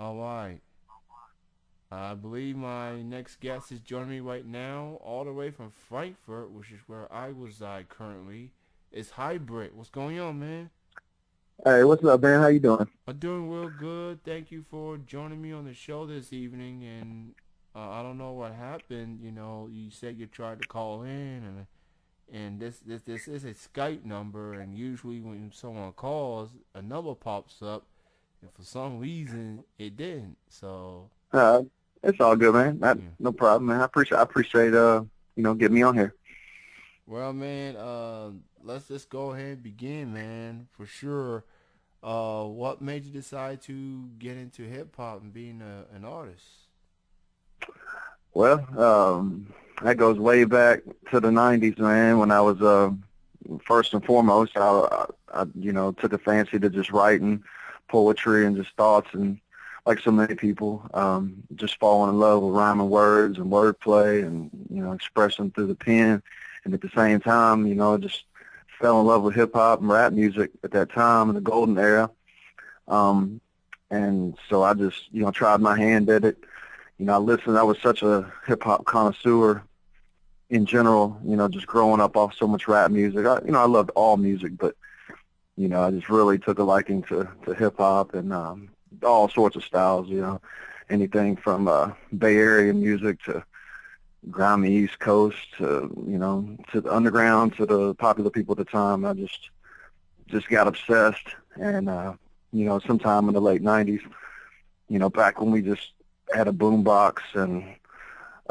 All right. I believe my next guest is joining me right now, all the way from Frankfurt, which is where I reside currently. It's Hybrid. What's going on, man? Hey, what's up, man? How you doing? I'm doing real good. Thank you for joining me on the show this evening. And I don't know what happened. You said you tried to call in, and this is a Skype number, and usually when someone calls, a number pops up, and for some reason it didn't. So Uh, it's all good, man. yeah. No problem, man. I appreciate getting me on here. Well, man, let's just go ahead and begin, man. For sure. What made you decide to get into hip hop and being an artist? Well, that goes way back to the '90s, man. When I was first and foremost, I took a fancy to just writing poetry and just thoughts, and like so many people, just falling in love with rhyming words and wordplay, and expressing through the pen, and at the same time, just fell in love with hip hop and rap music at that time in the golden era. Um, and so I just, tried my hand at it. I listened. I was such a hip hop connoisseur in general. Just growing up off so much rap music. I loved all music, but I just really took a liking to hip hop and all sorts of styles. Anything from Bay Area music to grimy East Coast to to the underground to the popular people at the time. I just got obsessed, and sometime in the late '90s, back when we just had a boom box and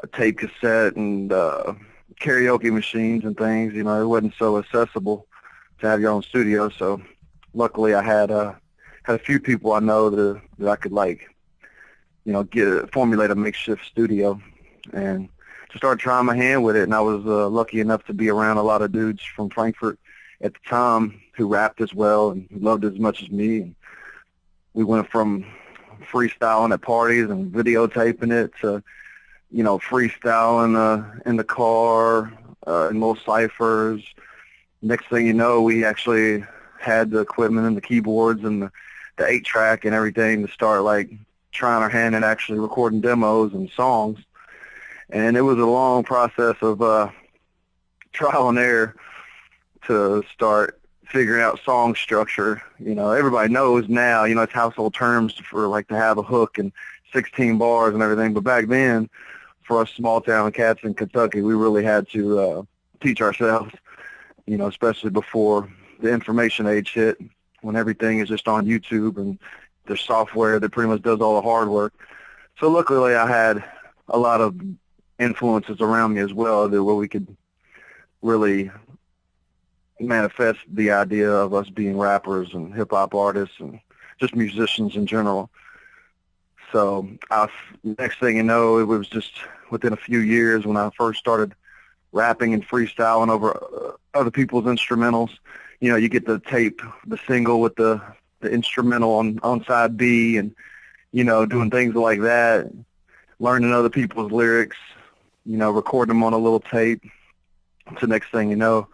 a tape cassette and karaoke machines and things. It wasn't so accessible to have your own studio. So luckily, I had a few people I know that I could get formulate a makeshift studio, and just started trying my hand with it. And I was lucky enough to be around a lot of dudes from Frankfurt at the time who rapped as well and who loved it as much as me. And we went from freestyling at parties and videotaping it to freestyling in the car, in little ciphers. Next thing you know, we actually had the equipment and the keyboards and the 8-track and everything to start trying our hand at actually recording demos and songs. And it was a long process of trial and error to start figuring out song structure. Everybody knows now, it's household terms for to have a hook and 16 bars and everything. But back then, for us small town cats in Kentucky, we really had to teach ourselves, especially before the information age hit, when everything is just on YouTube and there's software that pretty much does all the hard work. So luckily I had a lot of influences around me as well that where we could really manifest the idea of us being rappers and hip-hop artists and just musicians in general. So next thing you know, it was just within a few years when I first started rapping and freestyling over other people's instrumentals. You get the tape, the single with the instrumental on side B, and doing things like that, learning other people's lyrics, recording them on a little tape. So next thing you know,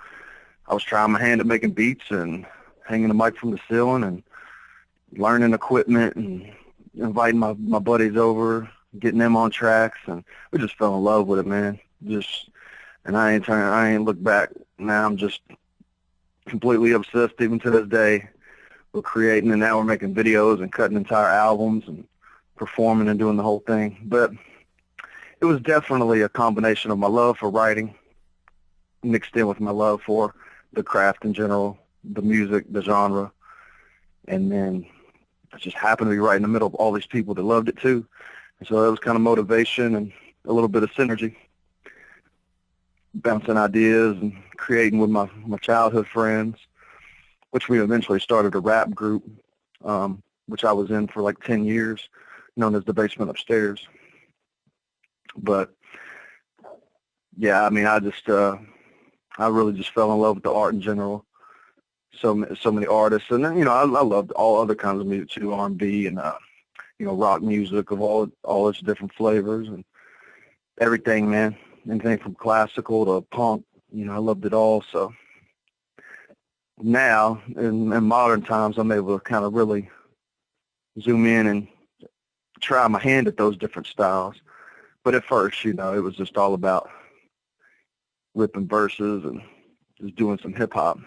I was trying my hand at making beats and hanging the mic from the ceiling and learning equipment and inviting my buddies over, getting them on tracks, and we just fell in love with it, man. And I ain't looked back. Now I'm just completely obsessed even to this day. We're creating, and now we're making videos and cutting entire albums and performing and doing the whole thing. But it was definitely a combination of my love for writing mixed in with my love for the craft in general, the music, the genre, and then I just happened to be right in the middle of all these people that loved it too. And so it was kind of motivation and a little bit of synergy, bouncing ideas and creating with my childhood friends, which we eventually started a rap group, which I was in for 10 years, known as the Basement Upstairs. But yeah, I mean, I really just fell in love with the art in general. So many artists, and then I loved all other kinds of music too, R&B and rock music of all its different flavors and everything, man. Anything from classical to punk, I loved it all. So now in modern times, I'm able to kind of really zoom in and try my hand at those different styles. But at first, you know, it was just all about ripping verses and just doing some hip hop.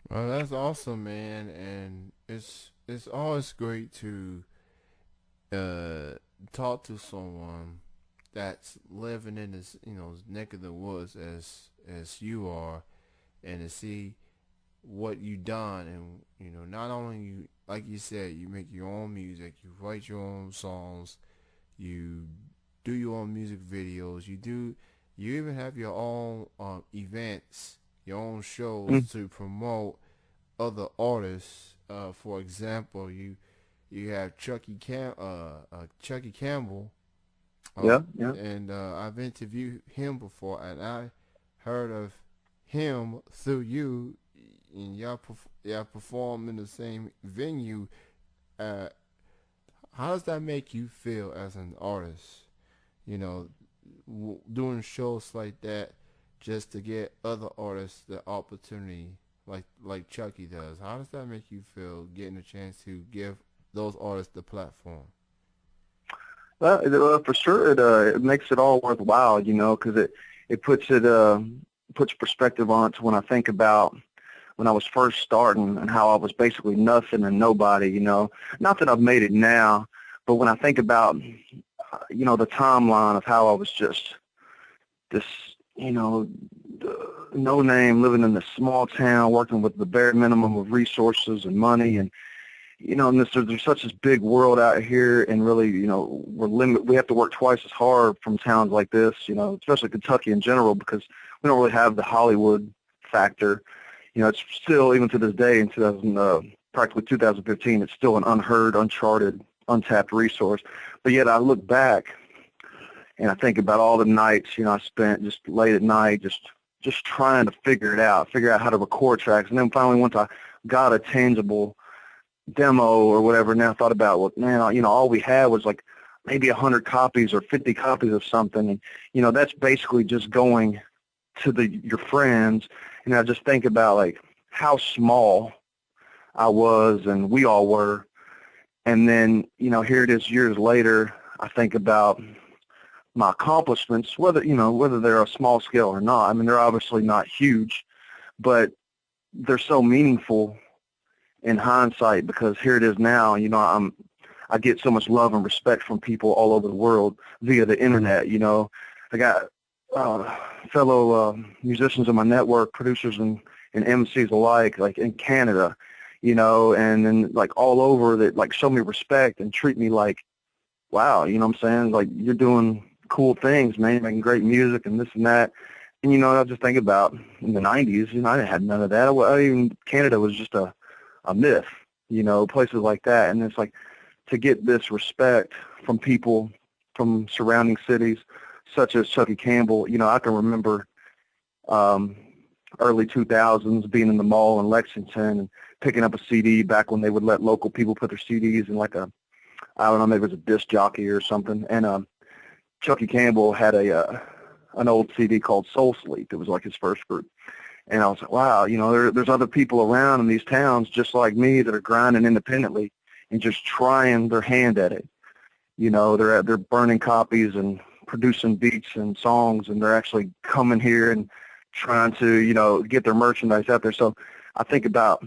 Well, that's awesome, man, and it's always great to uh talk to someone that's living in this neck of the woods as you are, and to see what you done, and not only you, like you said, you make your own music, you write your own songs, you do your own music videos, you even have your own events, your own shows Mm. to promote other artists. For example, you have Chucky Campbell, Yeah, um, yeah. and I've interviewed him before, and I heard of him through you, and y'all perform in the same venue. Uh, how does that make you feel as an artist? You know, doing shows like that just to get other artists the opportunity, like Chucky does. How does that make you feel, getting a chance to give those artists the platform? Well, for sure, it makes it all worthwhile, you know, because it puts perspective on it to when I think about when I was first starting and how I was basically nothing and nobody, you know. Not that I've made it now, but when I think about, you know, the timeline of how I was just this, you know, no name living in this small town, working with the bare minimum of resources and money, and you know, and there's such this big world out here, and really, you know, we have to work twice as hard from towns like this, you know, especially Kentucky in general, because we don't really have the Hollywood factor. You know, it's still, even to this day, in practically 2015, it's still an unheard, uncharted, untapped resource. But yet I look back and I think about all the nights, you know, I spent just late at night, just trying to figure out how to record tracks. And then finally, once I got a tangible demo or whatever, now I thought about, well, man, you know, all we had was like maybe 100 copies or 50 copies of something. And, you know, that's basically just going to your friends. And I just think about like how small I was and we all were. And then, you know, here it is years later, I think about my accomplishments, whether they're a small scale or not. I mean, they're obviously not huge, but they're so meaningful in hindsight, because here it is now, you know, I get so much love and respect from people all over the world via the internet. You know, I got fellow musicians in my network, producers and MCs alike, like in Canada, you know, and then like all over, that like show me respect and treat me like, wow, you know what I'm saying? Like, you're doing cool things, man. You're making great music and this and that. And, you know, I just think about in the 90s, you know, I didn't have none of that. Even Canada was just a myth, you know, places like that. And it's like, to get this respect from people from surrounding cities, such as Chucky Campbell, you know, I can remember early 2000s being in the mall in Lexington and picking up a CD back when they would let local people put their CDs in like I don't know, maybe it was a disc jockey or something. And Chucky Campbell had an old CD called Soul Sleep. It was like his first group. And I was like, wow, you know, there's other people around in these towns just like me that are grinding independently and just trying their hand at it. You know, they're burning copies and producing beats and songs, and they're actually coming here and trying to, you know, get their merchandise out there. So I think about,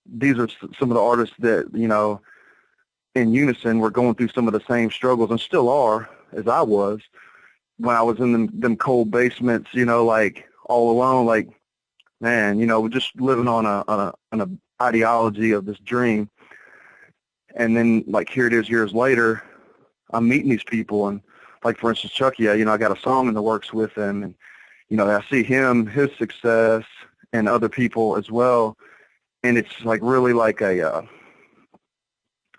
these are some of the artists that, you know, in unison were going through some of the same struggles and still are, as I was when I was in them cold basements, you know, like all alone, like, man, you know, just living on an ideology of this dream. And then, like, here it is years later, I'm meeting these people, and like, for instance, Chucky, you know, I got a song in the works with him, and, you know, I see his success and other people as well. And it's like really like a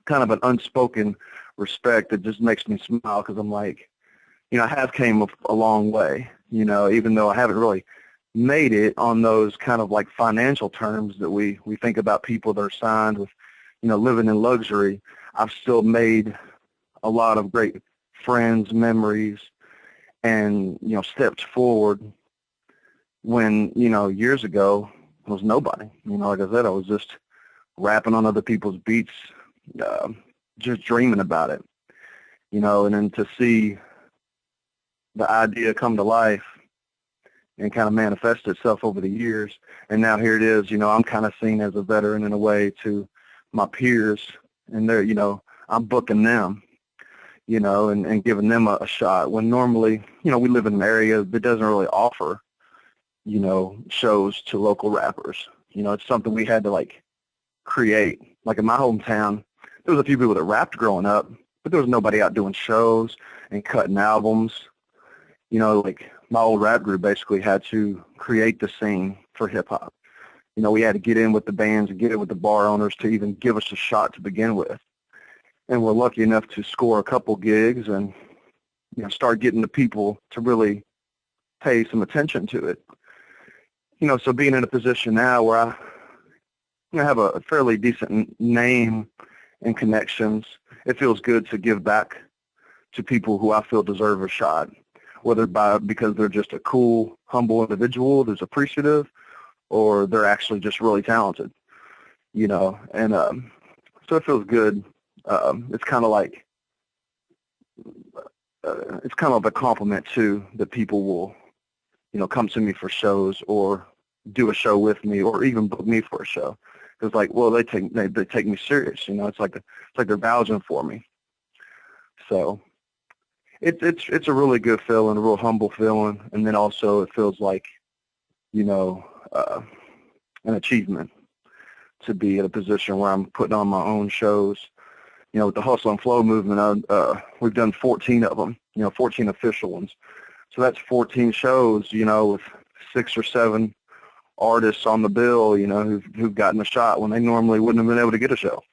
kind of an unspoken respect that just makes me smile, because I'm like, you know, I have came a long way, you know, even though I haven't really made it on those kind of like financial terms that we think about people that are signed with, you know, living in luxury. I've still made a lot of great friends, memories, and, you know, stepped forward when, you know, years ago I was nobody. You know, like I said, I was just rapping on other people's beats uh, just dreaming about it, and then to see the idea come to life and kind of manifest itself over the years. And now here it is, I'm kind of seen as a veteran in a way to my peers, and they're, I'm booking them, and giving them a shot when normally, we live in an area that doesn't really offer, shows to local rappers. It's something we had to like create. Like in my hometown, there was a few people that rapped growing up, but there was nobody out doing shows and cutting albums. Like my old rap group basically had to create the scene for hip hop. We had to get in with the bands and get in with the bar owners to even give us a shot to begin with. And we're lucky enough to score a couple gigs and, start getting the people to really pay some attention to it. So being in a position now where I have a fairly decent name and connections, it feels good to give back to people who I feel deserve a shot, whether because they're just a cool, humble individual that's appreciative, or they're actually just really talented, and so it feels good. It's kind of like, it's kind of a compliment too that people will, come to me for shows or do a show with me or even book me for a show. It's like, well, they take me serious, it's like they're vouching for me. So it's a really good feeling, a real humble feeling, and then also it feels like, an achievement to be in a position where I'm putting on my own shows. With the Hustle and Flow movement, we've done 14 of them, 14 official ones. So that's 14 shows, with 6 or 7 artists on the bill, who've gotten a shot when they normally wouldn't have been able to get a show.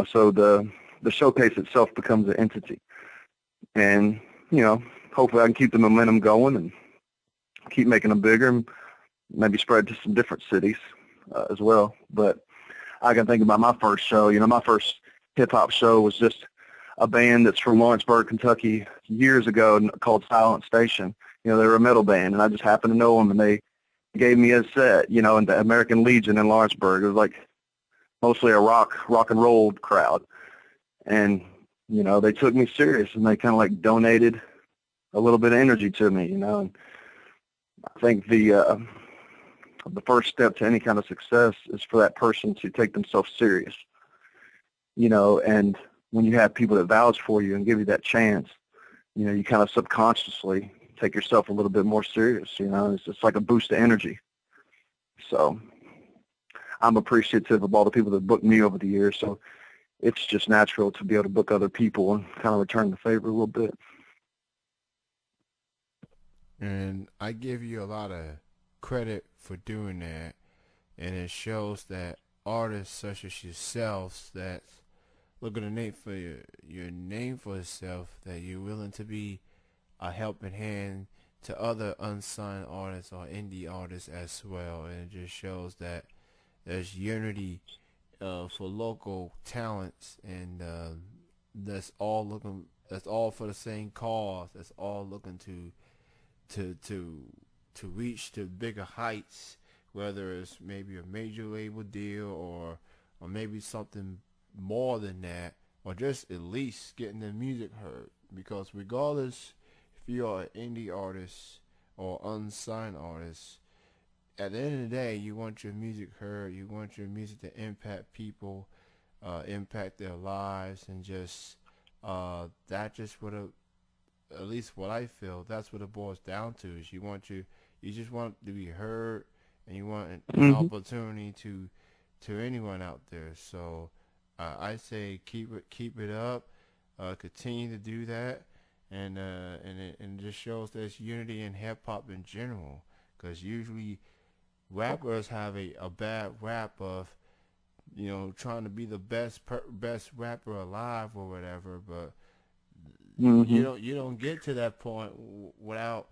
So the showcase itself becomes an entity. And, hopefully I can keep the momentum going and keep making them bigger and maybe spread to some different cities as well. But I can think about my first show. My first hip-hop show was just a band that's from Lawrenceburg, Kentucky, years ago called Silent Station. They were a metal band, and I just happened to know them, and they gave me a set, in the American Legion in Lawrenceburg. It was like mostly a rock and roll crowd. And, they took me serious, and they kind of like donated a little bit of energy to me, and I think the first step to any kind of success is for that person to take themselves serious, and when you have people that vouch for you and give you that chance, you kind of subconsciously take yourself a little bit more serious, it's just like a boost of energy. So I'm appreciative of all the people that booked me over the years, so it's just natural to be able to book other people and kind of return the favor a little bit. And I give you a lot of credit for doing that, and it shows that artists such as yourselves that's looking to name for your name for yourself, that you're willing to be a helping hand to other unsigned artists or indie artists as well. And it just shows that there's unity for local talents, and that's all for the same cause. That's all looking to reach to bigger heights, whether it's maybe a major label deal or maybe something more than that, or just at least getting the music heard. Because regardless if you are an indie artist or unsigned artist, at the end of the day, you want your music heard. You want your music to impact people, impact their lives, and just that just what at least what I feel, that's what it boils down to. Is you just want to be heard, and you want an opportunity to anyone out there. So I say keep it up, continue to do that, and it just shows there's unity in hip hop in general. Because usually rappers have a bad rap of trying to be the best rapper alive or whatever, but you don't get to that point without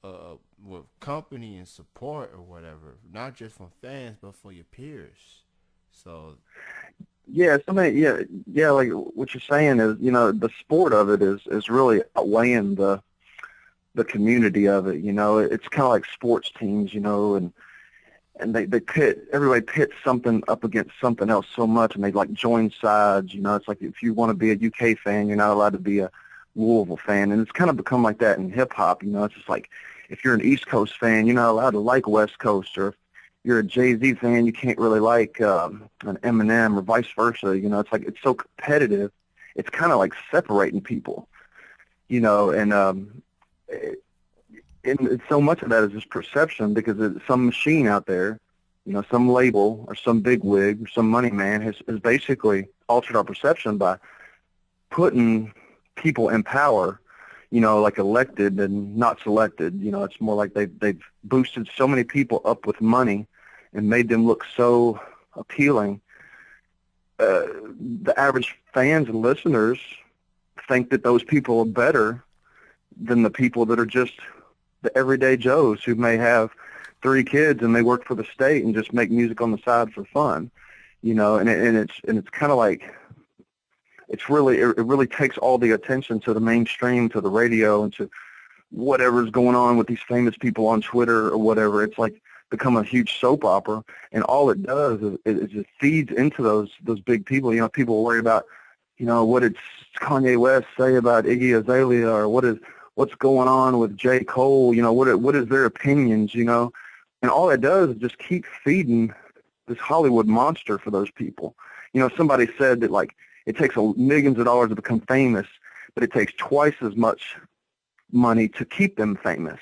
with company and support or whatever, not just from fans but for your peers. So yeah, like what you're saying is, the sport of it is really outweighing the community of it. It's kind of like sports teams, and and everybody pits something up against something else so much, and they like join sides. You know, it's like if you want to be a UK fan, you're not allowed to be a Louisville fan, and it's kind of become like that in hip hop. You know, it's just like if you're an East Coast fan, you're not allowed to like West Coast, or if you're a Jay-Z fan, you can't really like an Eminem, or vice versa. You know, it's like it's so competitive. It's kind of like separating people. You know, and so much of that is just perception, because it's some machine out there, you know, some label or some big wig or some money man has basically altered our perception by putting people in power, you know, like elected and not selected. You know, it's more like they've boosted so many people up with money and made them look so appealing. The average fans and listeners think that those people are better than the people that are just the everyday Joes who may have 3 kids and they work for the state and just make music on the side for fun, you know. And it's kind of like it really takes all the attention to the mainstream, to the radio, and to whatever's going on with these famous people on Twitter or whatever. It's like become a huge soap opera, and all it does is it just feeds into those big people. You know, people worry about, you know, what did Kanye West say about Iggy Azalea, or what's going on with J. Cole, you know, what is their opinions, you know. And all it does is just keep feeding this Hollywood monster for those people. You know, somebody said that, like, it takes millions of dollars to become famous, but it takes twice as much money to keep them famous.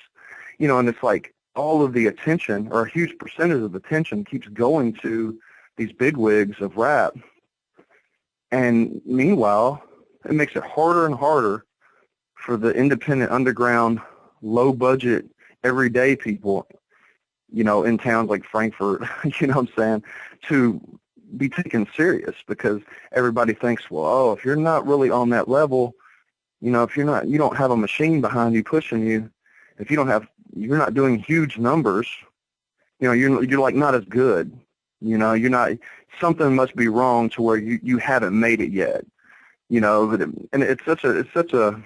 You know, and it's like all of the attention, or a huge percentage of attention, keeps going to these bigwigs of rap. And meanwhile, it makes it harder and harder for the independent, underground, low-budget, everyday people, you know, in towns like Frankfurt, you know what I'm saying, to be taken serious, because everybody thinks, well, oh, if you're not really on that level, you know, if you don't have a machine behind you pushing you, if you're not doing huge numbers, you know, you're like not as good, you know, something must be wrong to where you haven't made it yet, you know. And it's such a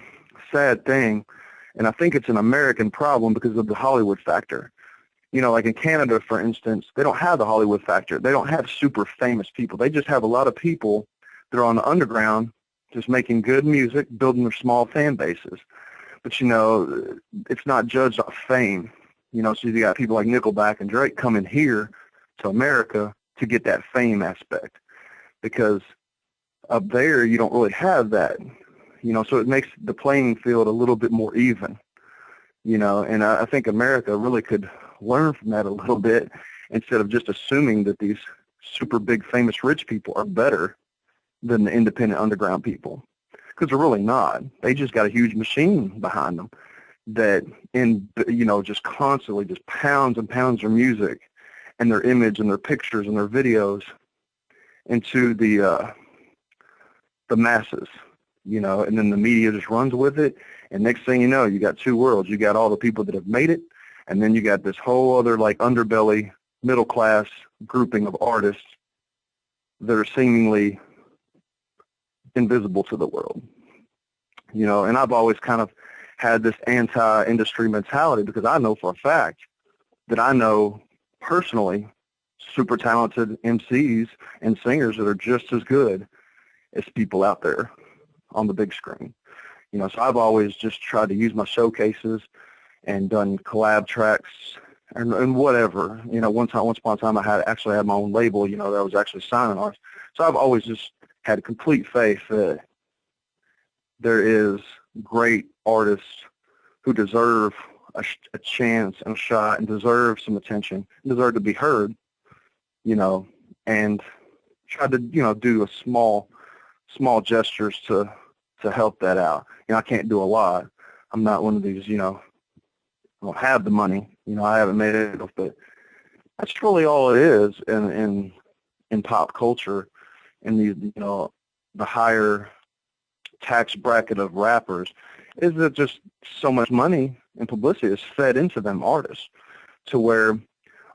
sad thing, and I think it's an American problem because of the Hollywood factor. You know, like in Canada, for instance, they don't have the Hollywood factor. They don't have super famous people. They just have a lot of people that are on the underground just making good music, building their small fan bases. But, you know, it's not judged off fame. You know, so you got people like Nickelback and Drake coming here to America to get that fame aspect, because up there you don't really have that. You know, so it makes the playing field a little bit more even, you know, and I think America really could learn from that a little bit, instead of just assuming that these super big famous rich people are better than the independent underground people, because they're really not. They just got a huge machine behind them that, you know, just constantly just pounds and pounds their music and their image and their pictures and their videos into the masses. You know, and then the media just runs with it, and next thing you know, you got 2 worlds. You got all the people that have made it, and then you got this whole other, like, underbelly, middle-class grouping of artists that are seemingly invisible to the world. You know, and I've always kind of had this anti-industry mentality, because I know for a fact that I know personally super talented MCs and singers that are just as good as people out there on the big screen. You know, so I've always just tried to use my showcases and done collab tracks and whatever. You know, once upon a time I actually had my own label, you know, that I was actually signing artists. So I've always just had complete faith that there is great artists who deserve a chance and a shot and deserve some attention, deserve to be heard, you know, and try to, you know, do a small gestures to help that out. You know, I can't do a lot. I'm not one of these, you know, I don't have the money. You know, I haven't made it, but that's really all it is in pop culture, in the, you know, the higher tax bracket of rappers, is that just so much money and publicity is fed into them artists, to where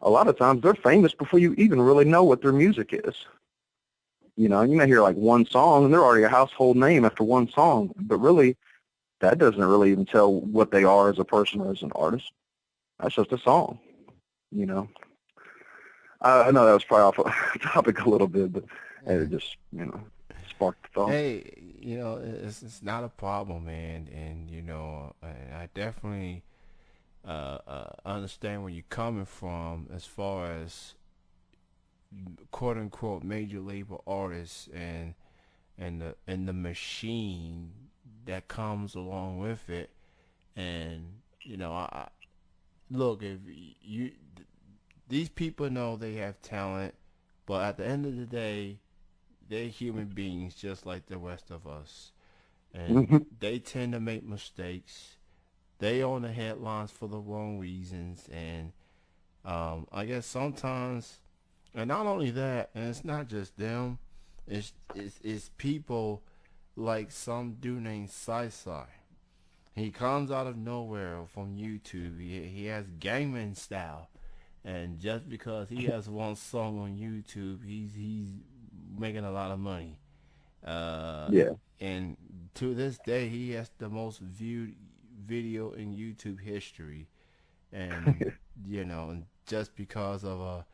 a lot of times they're famous before you even really know what their music is. You know, you may hear like one song and they're already a household name after one song, but really that doesn't really even tell what they are as a person or as an artist. That's just a song, you know. I know that was probably off topic a little bit, but it just, sparked the thought. Hey, it's not a problem, man, and I definitely understand where you're coming from as far as quote unquote major label artists and the machine that comes along with it. And look, if you these people know they have talent, but at the end of the day, they're human beings just like the rest of us, and Hmm. they tend to make mistakes. They own the headlines for the wrong reasons, and I guess sometimes, and not only that, and it's not just them, it's people like some dude named Sai Sai. He comes out of nowhere from YouTube. He has gaming style, and just because he has one song on YouTube, he's making a lot of money. Uh, Yeah. and to this day, he has the most viewed video in YouTube history, and and just because of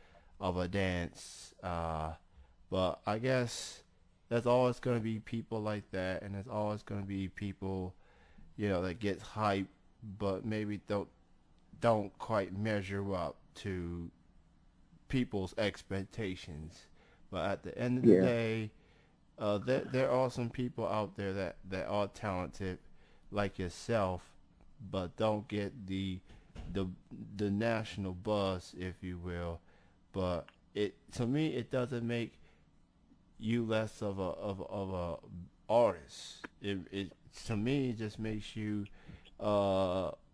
a dance. But I guess there's always gonna be people like that, and there's always gonna be people that gets hype, but maybe don't quite measure up to people's expectations. But at the end of the Yeah. day, there are some people out there that are talented, like yourself, but don't get the the national buzz, if you will. But it to me, it doesn't make you less of a artist. It to me, it just makes you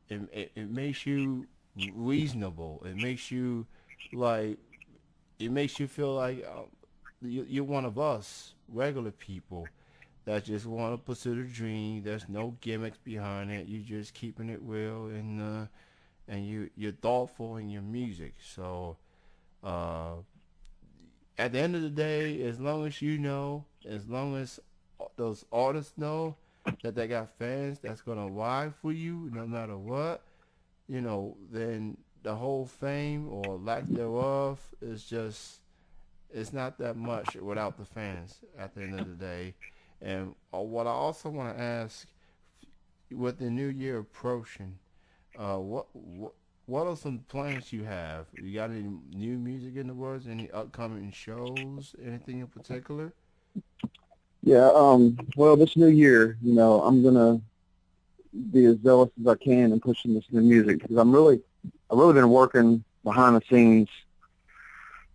it makes you reasonable. It makes you like it makes you feel like you're one of us, regular people that just want to pursue the dream. There's no gimmicks behind it. You just keeping it real, and you're thoughtful in your music. So uh, at the end of the day, as long as as long as those artists know that they got fans that's gonna ride for you no matter what, then the whole fame or lack thereof is just it's not that much without the fans at the end of the day. And what I also want to ask, with the new year approaching, what are some plans you have? You got any new music in the works? Any upcoming shows? Anything in particular? Yeah. Well, this new year, I'm gonna be as zealous as I can in pushing this new music because I've really been working behind the scenes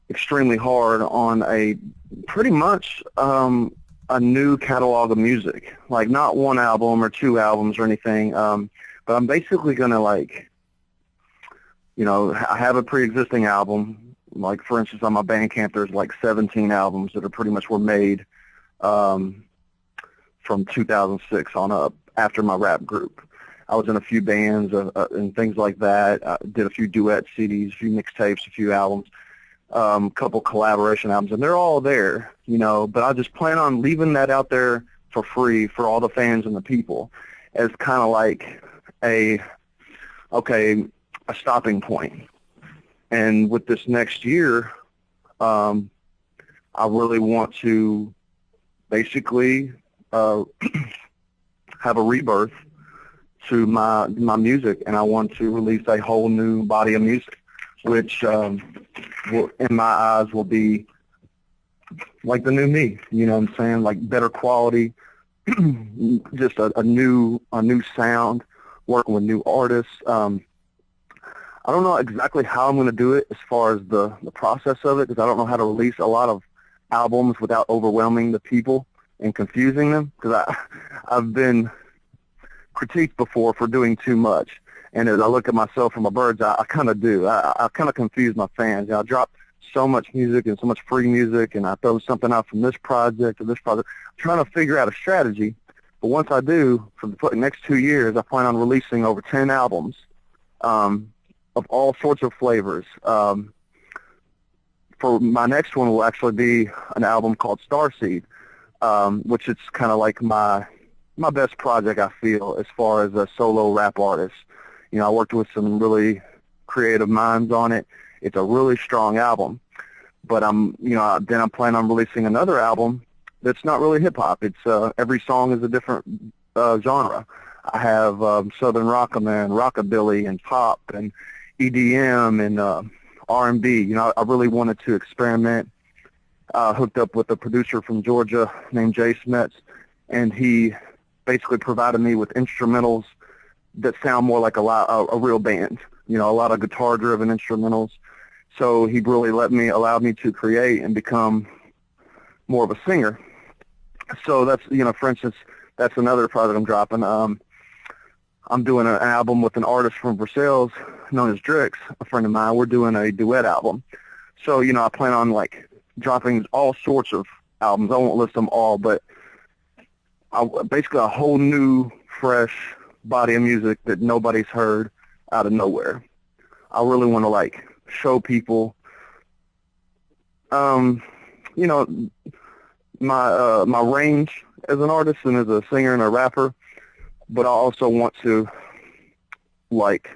extremely hard on a pretty much a new catalog of music, like not one album or two albums or anything. But I'm basically gonna I have a pre-existing album. Like for instance, on my Bandcamp, there's like 17 albums that are pretty much were made um, from 2006 on up after my rap group. I was in a few bands and things like that. I did a few duet CDs, a few mixtapes, a few albums, couple collaboration albums, and they're all there, but I just plan on leaving that out there for free for all the fans and the people as kind of like okay, a stopping point. And with this next year, I really want to basically have a rebirth to my music, and I want to release a whole new body of music, which will, in my eyes, will be like the new me. You know what I'm saying? Like better quality, just a new sound, working with new artists. I don't know exactly how I'm going to do it as far as the process of it, because I don't know how to release a lot of albums without overwhelming the people and confusing them, because I've been critiqued before for doing too much. And as I look at myself from a bird's eye, I kind of do. I kind of confuse my fans. I drop so much music and so much free music, and I throw something out from this project or this project. I'm trying to figure out a strategy. But once I do, for the next 2 years, I plan on releasing over 10 albums of all sorts of flavors. For my next one will actually be an album called Starseed, which is kind of like my best project, I feel, as far as a solo rap artist. I worked with some really creative minds on it. It's a really strong album. But then I'm planning on releasing another album that's not really hip hop. It's every song is a different genre. I have Southern Rockaman, Rockabilly, and pop, and EDM, and R&B. You know, I really wanted to experiment. Hooked up with a producer from Georgia named Jay Smets, and he basically provided me with instrumentals that sound more like a real band. You know, a lot of guitar-driven instrumentals. So he really allowed me to create and become more of a singer. So that's, you know, for instance, that's another project I'm dropping. I'm doing an album with an artist from Versailles known as Drix, a friend of mine. We're doing a duet album. So, you know, I plan on, like, dropping all sorts of albums. I won't list them all, but basically a whole new, fresh body of music that nobody's heard out of nowhere. I really want to, like, show people, you know, my range as an artist and as a singer and a rapper, but I also want to, like,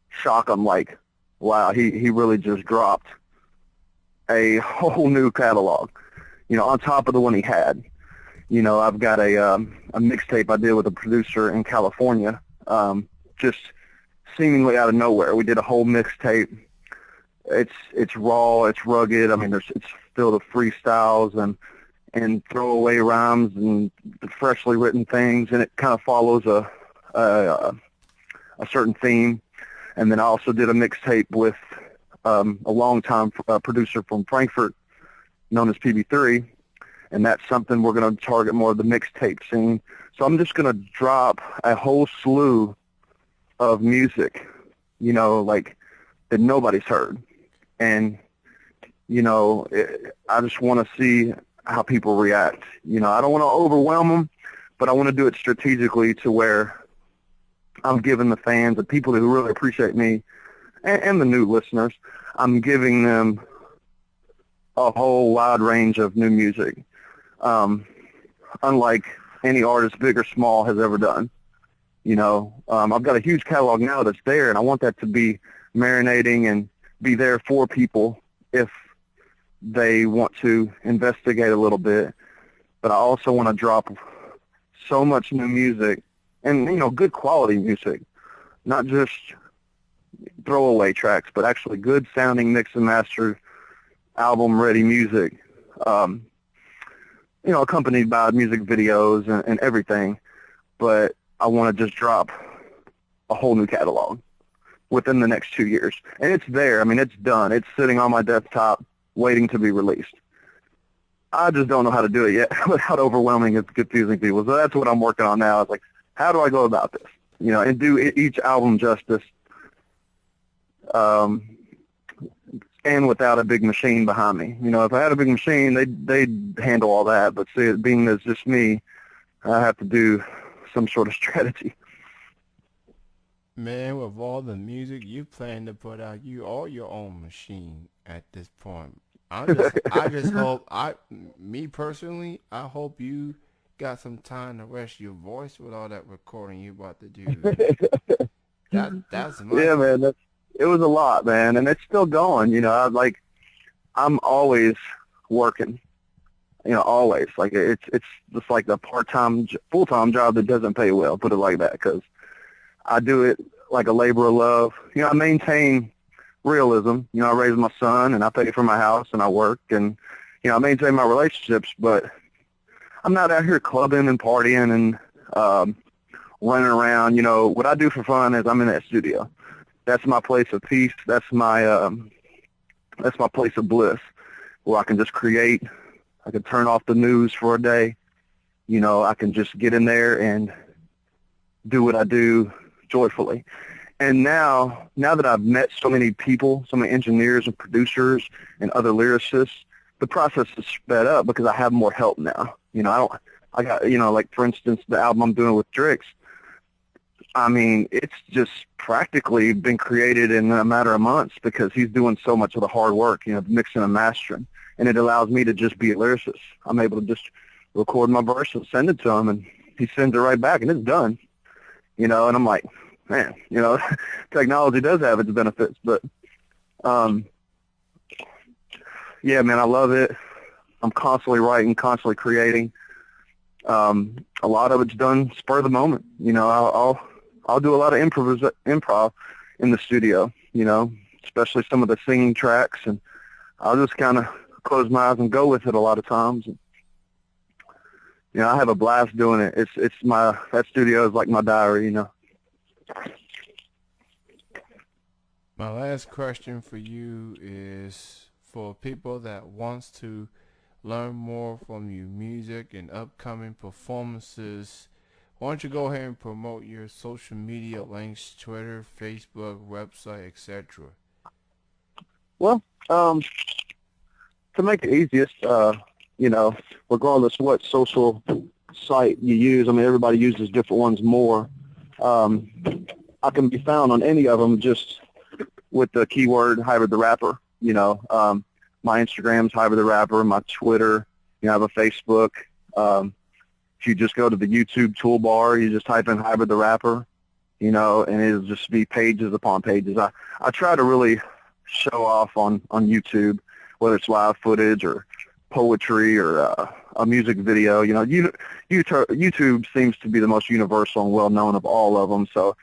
shock them, like, wow, he really just dropped a whole new catalog, you know, on top of the one he had. You know, I've got a mixtape I did with a producer in California, just seemingly out of nowhere. We did a whole mixtape. It's raw, it's rugged. I mean, it's filled with freestyles and throwaway rhymes and freshly written things, and it kind of follows a certain theme. And then I also did a mixtape with a longtime producer from Frankfurt known as PB3, and that's something we're going to target more of the mixtape scene. So I'm just going to drop a whole slew of music, you know, like, that nobody's heard. And, you know, I just want to see how people react. You know, I don't want to overwhelm them, but I want to do it strategically to where I'm giving the fans, the people who really appreciate me, and the new listeners, I'm giving them a whole wide range of new music, unlike any artist, big or small, has ever done. You know, I've got a huge catalog now that's there, and I want that to be marinating and be there for people if they want to investigate a little bit. But I also want to drop so much new music, and, you know, good quality music, not just throwaway tracks, but actually good sounding mix and mastered album ready music, you know, accompanied by music videos and everything. But I want to just drop a whole new catalog within the next 2 years. And it's there. I mean, it's done. It's sitting on my desktop waiting to be released. I just don't know how to do it yet without overwhelming and confusing people. So that's what I'm working on now. It's like, how do I go about this? You know, and do each album justice, and without a big machine behind me. You know, if I had a big machine, they'd handle all that. But see, it being it's just me, I have to do some sort of strategy. Man, with all the music you plan to put out, you are your own machine at this point. I just hope, me personally, I hope you got some time to rest your voice with all that recording you about to do. That's my... Yeah, man, it was a lot, man, and it's still going. You know, I'm always working. You know, always. Like, it's just like the part-time, full-time job that doesn't pay well, put it like that, because I do it like a labor of love. You know, I maintain realism. You know, I raise my son, and I pay for my house, and I work, and, you know, I maintain my relationships, but I'm not out here clubbing and partying and running around. You know, what I do for fun is I'm in that studio. That's my place of peace. That's my place of bliss, where I can just create. I can turn off the news for a day. You know, I can just get in there and do what I do joyfully. And now that I've met so many people, so many engineers and producers and other lyricists, the process is sped up because I have more help now. You know, I got, you know, like, for instance, the album I'm doing with Drix, I mean, it's just practically been created in a matter of months because he's doing so much of the hard work, you know, mixing and mastering. And it allows me to just be a lyricist. I'm able to just record my verse and send it to him, and he sends it right back, and it's done. You know, and I'm like, man, you know, Yeah, man, I love it. I'm constantly writing, constantly creating. A lot of it's done spur of the moment. You know, I'll do a lot of improv in the studio. You know, especially some of the singing tracks, and I'll just kind of close my eyes and go with it a lot of times. And, you know, I have a blast doing it. That studio is like my diary. You know. My last question for you is for people that wants to learn more from your music and upcoming performances. Why don't you go ahead and promote your social media links, Twitter, Facebook, website, etc. Well, to make it easiest, you know, regardless what social site you use, I mean, everybody uses different ones more. I can be found on any of them just with the keyword Hybrid the Rapper. You know, my Instagram's Hybrid the Rapper, my Twitter, you know, I have a Facebook. If you just go to the YouTube toolbar, you just type in Hybrid the Rapper, you know, and it'll just be pages upon pages. I try to really show off on YouTube, whether it's live footage or poetry or a music video. You know, YouTube seems to be the most universal and well-known of all of them, so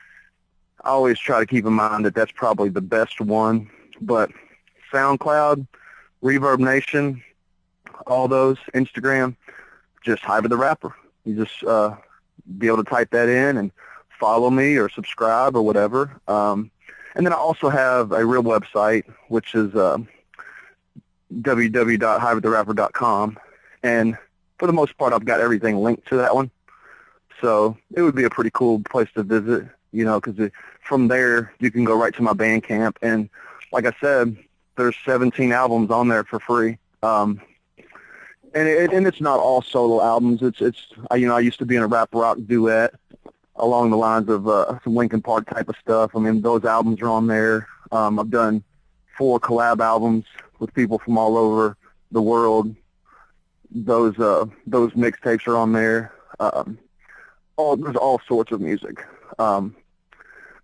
I always try to keep in mind that that's probably the best one. But SoundCloud, Reverb Nation, all those, Instagram, just Hybrid the Rapper. You just be able to type that in and follow me or subscribe or whatever. And then I also have a real website, which is www.hybridtherapper.com. And for the most part, I've got everything linked to that one. So it would be a pretty cool place to visit, you know, because from there you can go right to my Bandcamp. And like I said, there's 17 albums on there for free. And it's not all solo albums. I used to be in a rap rock duet along the lines of some Linkin Park type of stuff. I mean, those albums are on there. I've done 4 collab albums with people from all over the world. Those mixtapes are on there. There's all sorts of music. But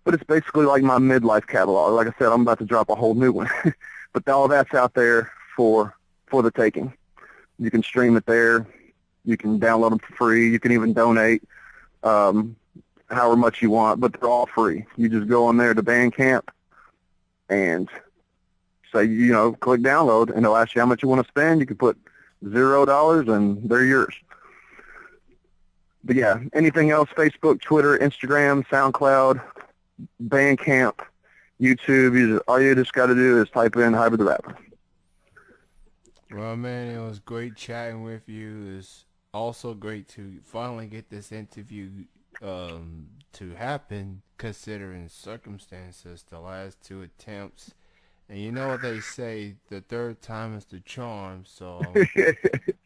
it's basically like my midlife catalog. Like I said, I'm about to drop a whole new one. But all that's out there for the taking. You can stream it there. You can download them for free. You can even donate however much you want, but they're all free. You just go on there to Bandcamp and say, you know, click download, and it'll ask you how much you want to spend. You can put $0 and they're yours. But yeah, anything else, Facebook, Twitter, Instagram, SoundCloud, Bandcamp, YouTube, all you just got to do is type in Hybrid the Rapper. Well, man, it was great chatting with you. It's also great to finally get this interview to happen, considering circumstances, the last 2 attempts. And you know what they say, the third time is the charm, so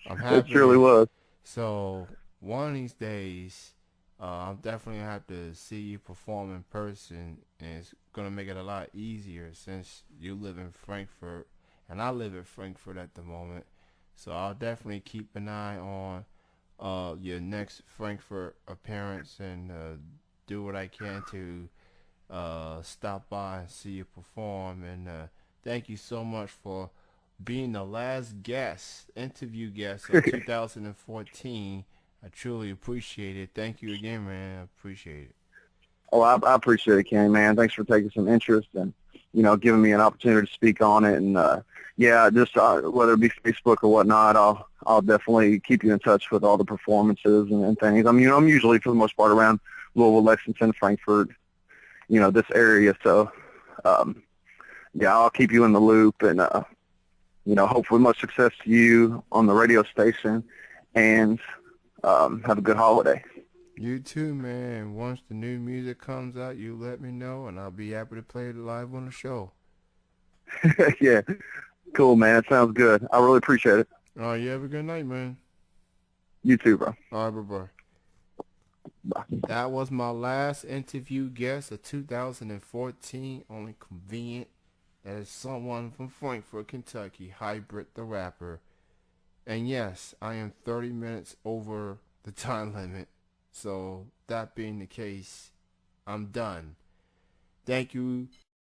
I'm happy. It surely was. So one of these days, I'm definitely going to have to see you perform in person, and it's going to make it a lot easier since you live in Frankfurt, and I live in Frankfurt at the moment. So I'll definitely keep an eye on your next Frankfurt appearance and do what I can to stop by and see you perform. And thank you so much for being the last interview guest of 2014. I truly appreciate it. Thank you again, man. I appreciate it. Oh, I appreciate it, Kenny, man. Thanks for taking some interest and, you know, giving me an opportunity to speak on it. And yeah, just whether it be Facebook or whatnot, I'll definitely keep you in touch with all the performances and things. I mean, I'm usually for the most part around Louisville, Lexington, Frankfurt, you know, this area. So yeah, I'll keep you in the loop, and you know, hopefully much success to you on the radio station, and have a good holiday. You too, man. Once the new music comes out, you let me know, and I'll be happy to play it live on the show. Yeah, cool, man. It sounds good. I really appreciate it. All right, you have a good night, man. You too, bro. All right, bye-bye. Bye. That was my last interview guest of 2014. Only convenient that is someone from Frankfort, Kentucky, Hybrid the Rapper. And yes, I am 30 minutes over the time limit. So that being the case, I'm done. Thank you